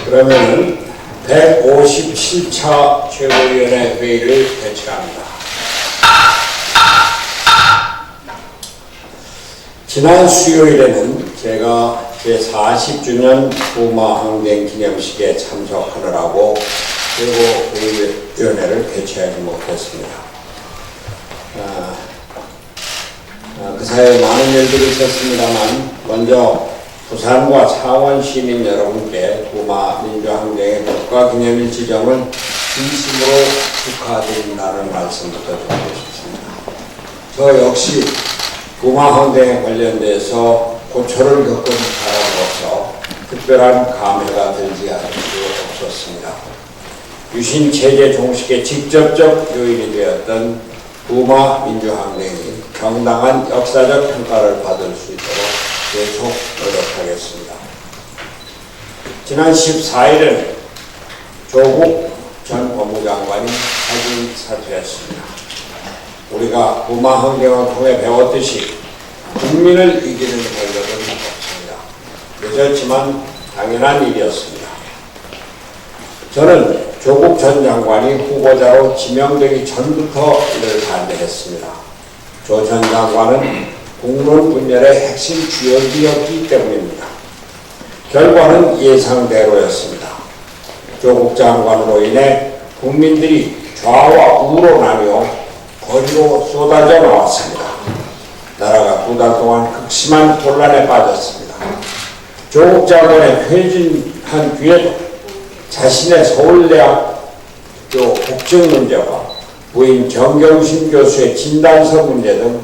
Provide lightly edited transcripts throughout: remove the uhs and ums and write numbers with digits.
그러면은 157차 최고위원회 회의를 개최합니다. 지난 수요일에는 제가 제40주년 부마항쟁 기념식에 참석하느라고 최고위원회를 개최하지 못했습니다. 그 사이에 많은 일들이 있었습니다만 먼저 부산과 창원 시민 여러분께 부마 민주항쟁의 국가기념일 지정을 진심으로 축하드린다는 말씀부터 드리고 싶습니다. 저 역시 부마항쟁에 관련돼서 고초를 겪은 사람으로서 특별한 감회가 들지 않을 수 없었습니다. 유신 체제 종식의 직접적 요인이 되었던 부마 민주항쟁이 정당한 역사적 평가를 받을 수 있도록 계속 노력하겠습니다. 지난 14일은 조국 전 법무장관이 사진 사퇴했습니다. 우리가 부마항쟁을 통해 배웠듯이 국민을 이기는 권력은 없습니다. 늦었지만 당연한 일이었습니다. 저는 조국 전 장관이 후보자로 지명되기 전부터 이를 반대했습니다. 조 전 장관은 국론 분열의 핵심 주역이었기 때문입니다. 결과는 예상대로였습니다. 조국 장관으로 인해 국민들이 좌와 우로 나뉘어 거리로 쏟아져 나왔습니다. 나라가 2달 동안 극심한 혼란에 빠졌습니다. 조국 장관의 퇴진한 뒤에도 자신의 서울대학교 복직 문제와 부인 정경심 교수의 진단서 문제 등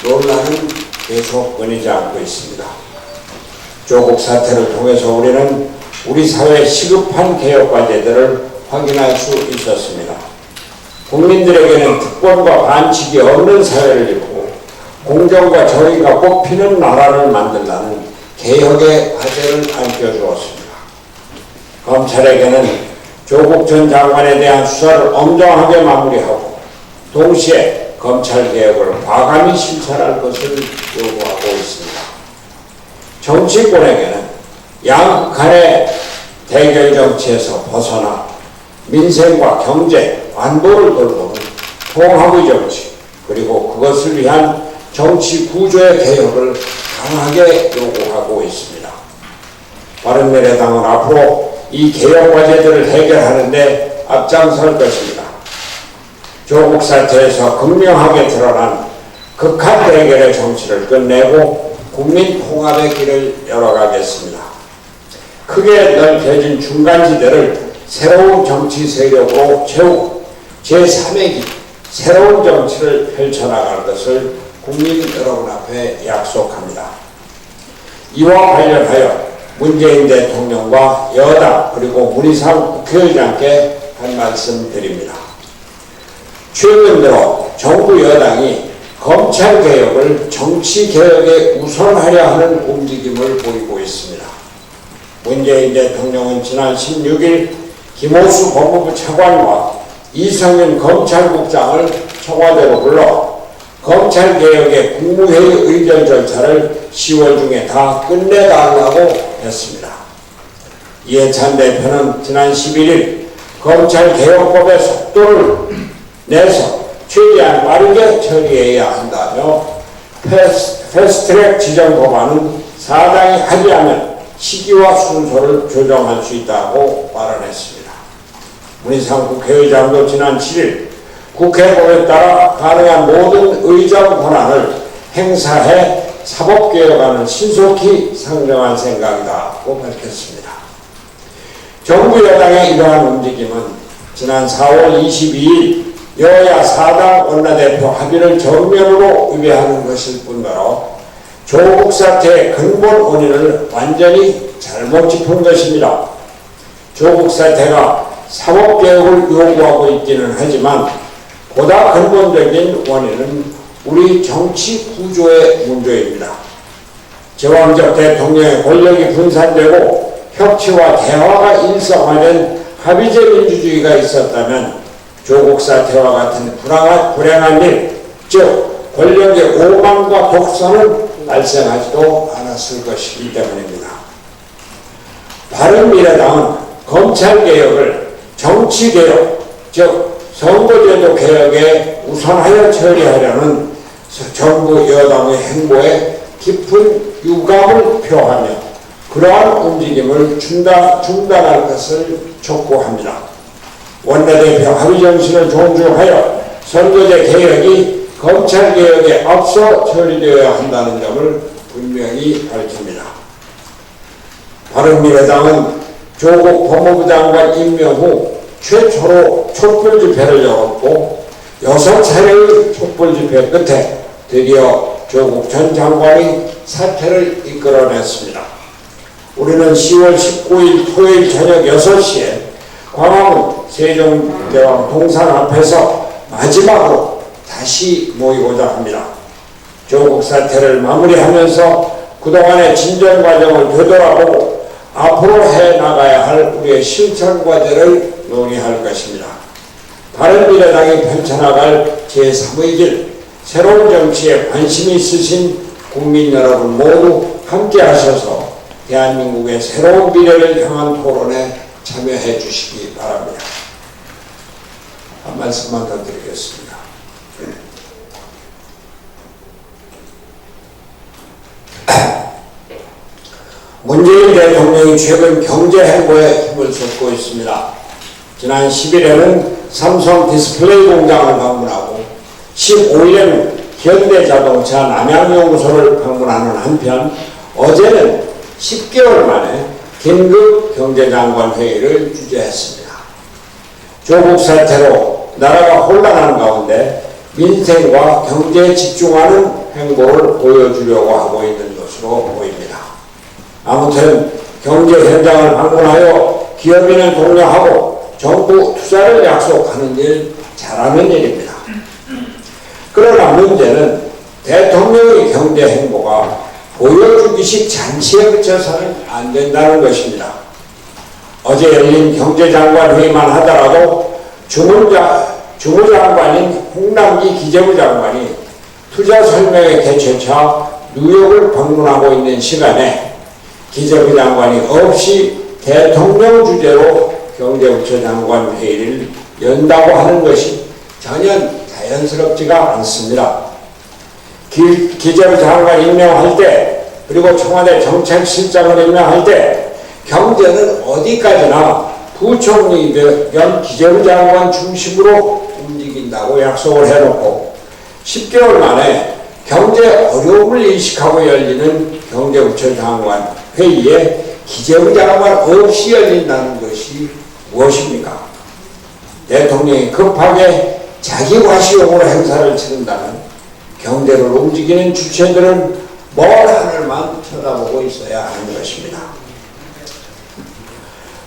논란은 계속 끊이지 않고 있습니다. 조국 사태를 통해서 우리는 우리 사회의 시급한 개혁 과제들을 확인할 수 있었습니다. 국민들에게는 특권과 반칙이 없는 사회를 이루고 공정과 정의가 꽃피는 나라를 만들라는 개혁의 과제를 안겨주었습니다. 검찰에게는 조국 전 장관에 대한 수사를 엄정하게 마무리하고 동시에 검찰개혁을 과감히 실천할 것을 요구하고 있습니다. 정치권에게는 양극한의 대결 정치에서 벗어나 민생과 경제, 안보를 돌보는 통합의 정치, 그리고 그것을 위한 정치 구조의 개혁을 강하게 요구하고 있습니다. 바른미래당은 앞으로 이 개혁 과제들을 해결하는 데 앞장설 것입니다. 조국 사태에서 극명하게 드러난 극한 대결의 정치를 끝내고 국민 통합의 길을 열어가겠습니다. 크게 넓혀진 중간지대를 새로운 정치 세력으로 채우고 제3의 길, 새로운 정치를 펼쳐나갈 것을 국민 여러분 앞에 약속합니다. 이와 관련하여 문재인 대통령과 여당 그리고 문희상 국회의장께 한 말씀 드립니다. 최근 들어 정부 여당이 검찰개혁을 정치개혁에 우선하려 하는 움직임을 보이고 있습니다. 문재인 대통령은 지난 16일 김호수 법무부 차관과 이성윤 검찰국장을 청와대로 불러 검찰개혁의 국무회의 의결 절차를 10월 중에 다 끝내달라고 했습니다. 이해찬 대표는 지난 11일 검찰개혁법의 속도를 내서 최대한 빠르게 처리해야 한다며 패스트트랙 지정 법안은 사당이 합의하면 시기와 순서를 조정할 수 있다고 발언했습니다. 문희상 국회의장도 지난 7일 국회법에 따라 가능한 모든 의정 권한을 행사해 사법개혁안을 신속히 상정할 생각이라고 밝혔습니다. 정부 여당의 이러한 움직임은 지난 4월 22일 여야 4당 원내대표 합의를 정면으로 위배하는 것일 뿐더러 조국 사태의 근본 원인을 완전히 잘못 짚은 것입니다. 조국 사태가 사법개혁을 요구하고 있기는 하지만 보다 근본적인 원인은 우리 정치 구조의 문제입니다. 제왕적 대통령의 권력이 분산되고 협치와 대화가 일성화된 합의제 민주주의가 있었다면 조국 사태와 같은 불행한 일, 즉 권력의 오만과 독선은 발생하지도 않았을 것이기 때문입니다. 바른미래당은 검찰개혁을 정치개혁, 즉 선거제도 개혁에 우선하여 처리하려는 정부 여당의 행보에 깊은 유감을 표하며 그러한 움직임을 중단할 것을 촉구합니다. 원내대표 합의 정신을 존중하여 선거제 개혁이 검찰개혁에 앞서 처리되어야 한다는 점을 분명히 밝힙니다. 바른미래당은 조국 법무부 장관 임명 후 최초로 촛불집회를 열었고 6차례의 촛불집회 끝에 드디어 조국 전 장관이 사퇴를 이끌어냈습니다. 우리는 10월 19일 토요일 저녁 6시에 광화문 세종대왕 동상 앞에서 마지막으로 다시 모이고자 합니다. 조국 사태를 마무리하면서 그동안의 진전 과정을 되돌아보고 앞으로 해나가야 할 우리의 실천 과제를 논의할 것입니다. 바른미래당이 펼쳐나갈 제3의 길, 새로운 정치에 관심이 있으신 국민 여러분 모두 함께 하셔서 대한민국의 새로운 미래를 향한 토론에 참여해 주시기 바랍니다. 한 말씀만 더 드리겠습니다. 문재인 대통령이 최근 경제 행보에 힘을 쏟고 있습니다. 지난 10일에는 삼성 디스플레이 공장을 방문하고 15일에는 현대자동차 남양연구소를 방문하는 한편 어제는 10개월 만에 긴급 경제장관 회의를 주재했습니다. 조국 사태로 나라가 혼란한 가운데 민생과 경제에 집중하는 행보를 보여주려고 하고 있는 것으로 보입니다. 아무튼 경제 현장을 방문하여 기업인을 독려하고 정부 투자를 약속하는 일 잘하는 일입니다. 그러나 문제는 대통령의 경제 행보가 보여주기식 잔치에 그쳐서는 안 된다는 것입니다. 어제 열린 경제장관 회의만 하더라도 주무장관인 홍남기 기재부 장관이 투자 설명회 개최차 뉴욕을 방문하고 있는 시간에 기재부 장관이 없이 대통령 주재로 경제부처 장관 회의를 연다고 하는 것이 전혀 자연스럽지가 않습니다. 기재부 장관 임명할 때 그리고 청와대 정책실장을 임명할 때 경제는 어디까지나 부총리 겸 기재부 장관 중심으로 움직인다고 약속을 해놓고 10개월 만에 경제 어려움을 인식하고 열리는 경제부처 장관 회의에 기재부 장관 없이 열린다는 것이 무엇입니까? 대통령이 급하게 자기 과시용으로 행사를 치른다면 경제를 움직이는 주체들은 먼 하늘만 쳐다보고 있어야 하는 것입니다.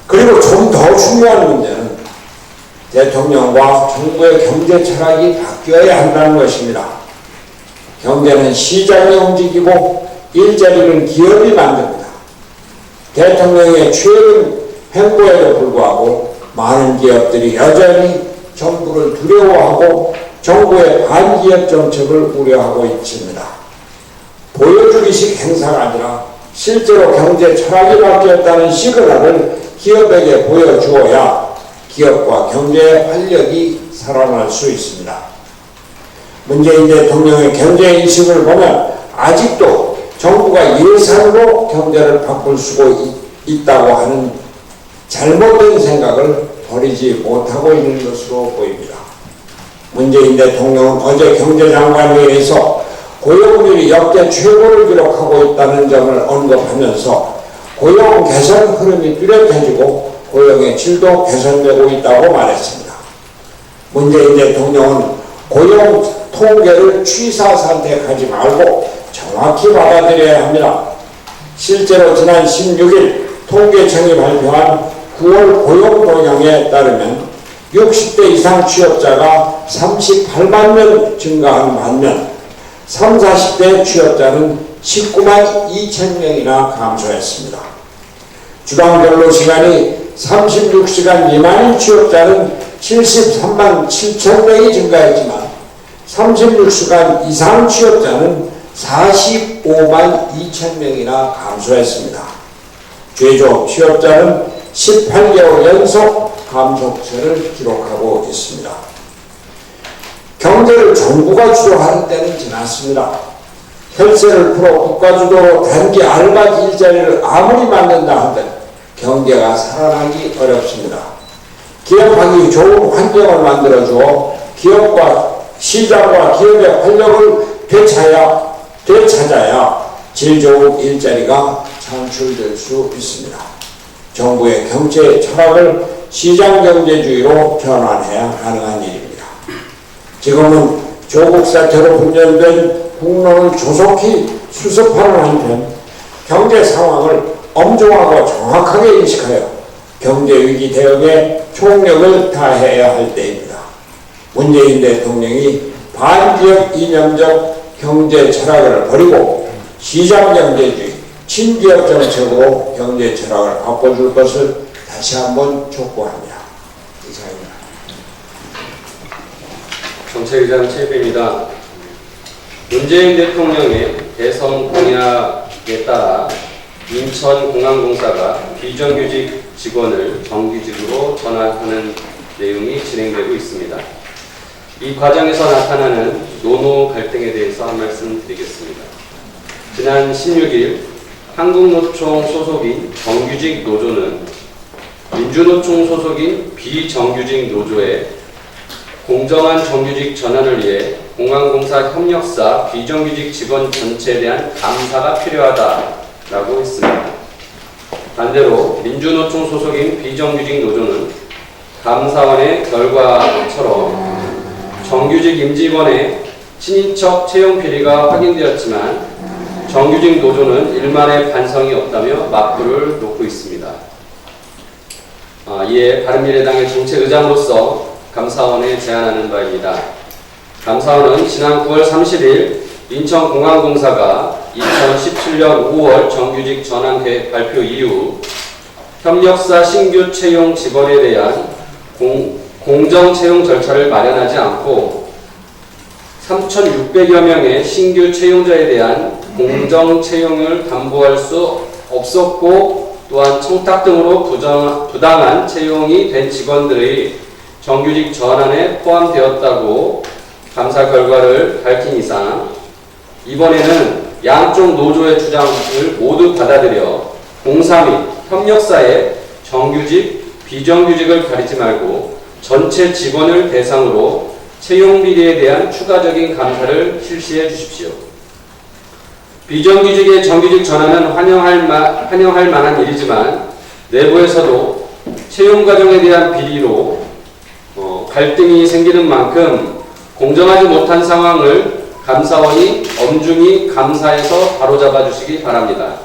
그리고 좀 더 중요한 문제는 대통령과 정부의 경제 철학이 바뀌어야 한다는 것입니다. 경제는 시장이 움직이고 일자리는 기업이 만듭니다. 대통령의 최근 행보에도 불구하고 많은 기업들이 여전히 정부를 두려워하고 정부의 반기업 정책을 우려하고 있습니다. 보여주기식 행사가 아니라 실제로 경제 철학이 바뀌었다는 시그널을 기업에게 보여주어야 기업과 경제의 활력이 살아날 수 있습니다. 문재인 대통령의 경제 인식을 보면 아직도 정부가 예산으로 경제를 바꿀 수 있다고 하는 잘못된 생각을 버리지 못하고 있는 것으로 보입니다. 문재인 대통령은 어제 경제장관회의에서 고용률이 역대 최고를 기록하고 있다는 점을 언급하면서 고용 개선 흐름이 뚜렷해지고 고용의 질도 개선되고 있다고 말했습니다. 문재인 대통령은 고용 통계를 취사선택하지 말고 정확히 받아들여야 합니다. 실제로 지난 16일 통계청이 발표한 9월 고용 동향에 따르면 60대 이상 취업자가 38만 명 증가한 반면 30, 40대 취업자는 19만 2천 명이나 감소했습니다. 주간 근로시간이 36시간 미만인 취업자는 73만 7천 명이 증가했지만 36시간 이상 취업자는 45만 2천 명이나 감소했습니다. 최저 취업자는 18개월 연속 감속세를 기록하고 있습니다. 경제를 정부가 주도하는 때는 지났습니다. 혈세를 풀어 국가주도로 단기 알바 일자리를 아무리 만든다 하든 경제가 살아나기 어렵습니다. 기업하기 좋은 환경을 만들어주어 기업과 시장과 기업의 활력을 되찾아야 질 좋은 일자리가 창출될 수 있습니다. 정부의 경제 철학을 시장경제주의로 변환해야 가능한 일입니다. 지금은 조국 사태로 분열된 국론을 조속히 수습하는 한편 경제 상황을 엄중하고 정확하게 인식하여 경제위기 대응에 총력을 다해야 할 때입니다. 문재인 대통령이 반기업 이념적 경제 철학을 버리고 시장경제주의, 친기업 정책으로 경제 철학을 바꿔줄 것을 다시 한번 촉구합니다. 이상입니다. 정책의장 최입입니다. 문재인 대통령의 대선 공약에 따라 인천공항공사가 비정규직 직원을 정규직으로 전환하는 내용이 진행되고 있습니다. 이 과정에서 나타나는 노노 갈등에 대해서 한 말씀 드리겠습니다. 지난 16일 한국노총 소속인 정규직 노조는 민주노총 소속인 비정규직 노조의 공정한 정규직 전환을 위해 공항공사 협력사 비정규직 직원 전체에 대한 감사가 필요하다라고 했습니다. 반대로 민주노총 소속인 비정규직 노조는 감사원의 결과처럼 정규직 임직원의 친인척 채용 비리가 확인되었지만 정규직 노조는 일만의 반성이 없다며 맞불을 놓고 있습니다. 이에 바른미래당의 정책의장으로서 감사원에 제안하는 바입니다. 감사원은 지난 9월 30일 인천공항공사가 2017년 5월 정규직 전환 계획 발표 이후 협력사 신규 채용 직원에 대한 공정 채용 절차를 마련하지 않고 3,600여 명의 신규 채용자에 대한 공정 채용을 담보할 수 없었고 또한 청탁 등으로 부당한 채용이 된 직원들의 정규직 전환에 포함되었다고 감사 결과를 밝힌 이상 이번에는 양쪽 노조의 주장을 모두 받아들여 공사 및 협력사의 정규직, 비정규직을 가리지 말고 전체 직원을 대상으로 채용 비리에 대한 추가적인 감사를 실시해 주십시오. 비정규직의 정규직 전환은 환영할 만한 일이지만 내부에서도 채용 과정에 대한 비리로 갈등이 생기는 만큼 공정하지 못한 상황을 감사원이 엄중히 감사해서 바로잡아 주시기 바랍니다.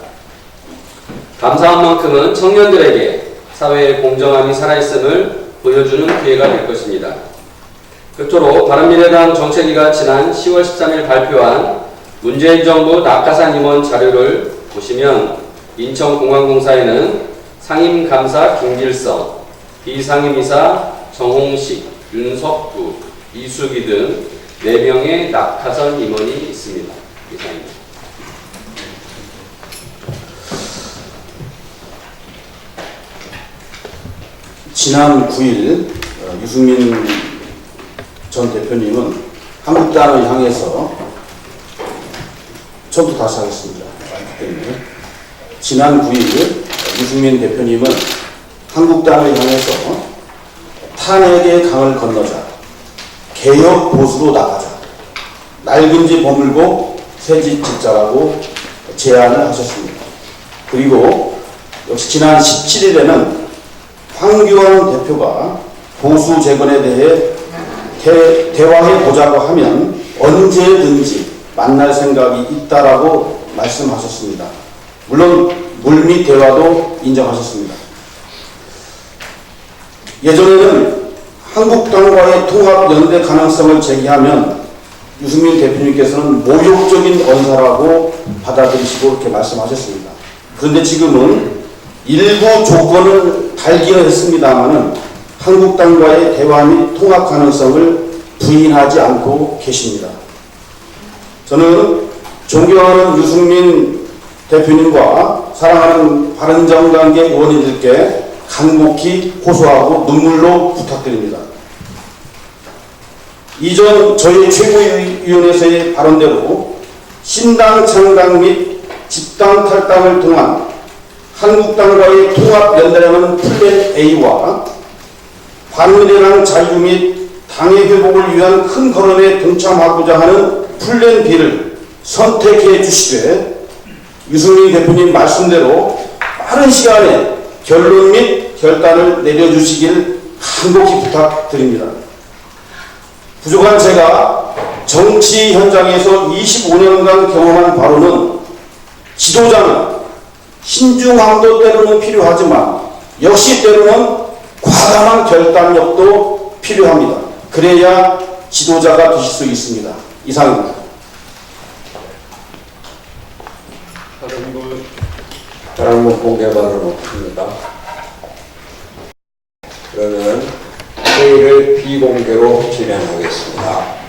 감사한 만큼은 청년들에게 사회의 공정함이 살아있음을 보여주는 기회가 될 것입니다. 끝으로 바른미래당 정책위가 지난 10월 13일 발표한 문재인 정부 낙하산 임원 자료를 보시면 인천공항공사에는 상임감사 김길성, 비상임이사 정홍식, 윤석구, 이수기 등 4명의 낙하산 임원이 있습니다. 이상입니다. 지난 9일 유승민 전 대표님은 한국당을 향해서 처음부터 다시 하겠습니다. 지난 9일 유승민 대표님은 한국당을 향해서 탄핵의 강을 건너자, 개혁 보수로 나가자, 낡은지 버물고 새집 짓자라고 제안을 하셨습니다. 그리고 역시 지난 17일에는 황교안 대표가 보수 재건에 대해 대화해 보자고 하면 언제든지 만날 생각이 있다라고 말씀하셨습니다. 물론 물밑 대화도 인정하셨습니다. 예전에는 한국당과의 통합 연대 가능성을 제기하면 유승민 대표님께서는 모욕적인 언사라고 받아들이시고 이렇게 말씀하셨습니다. 그런데 지금은 일부 조건을 달기는 했습니다마는 한국당과의 대화 및 통합 가능성을 부인하지 않고 계십니다. 저는 존경하는 유승민 대표님과 사랑하는 바른정당계 의원님들께 간곡히 호소하고 눈물로 부탁드립니다. 이전 저희 최고위원회에서의 발언대로 신당 창당 및 집당 탈당을 통한 한국당과의 통합연대라는 플랜 A와 반미래랑 자유 및 당의 회복을 위한 큰 걸음에 동참하고자 하는 플랜 B를 선택해 주시되 유승민 대표님 말씀대로 빠른 시간에 결론 및 결단을 내려주시길 간곡히 부탁드립니다. 부족한 제가 정치 현장에서 25년간 경험한 바로는 지도자는 신중함도 때로는 필요하지만 역시 때로는 과감한 결단력도 필요합니다. 그래야 지도자가 되실 수 있습니다. 이상입니다. 다른 분 공개 발언 없습니다. 그러면 회의를 비공개로 진행하겠습니다.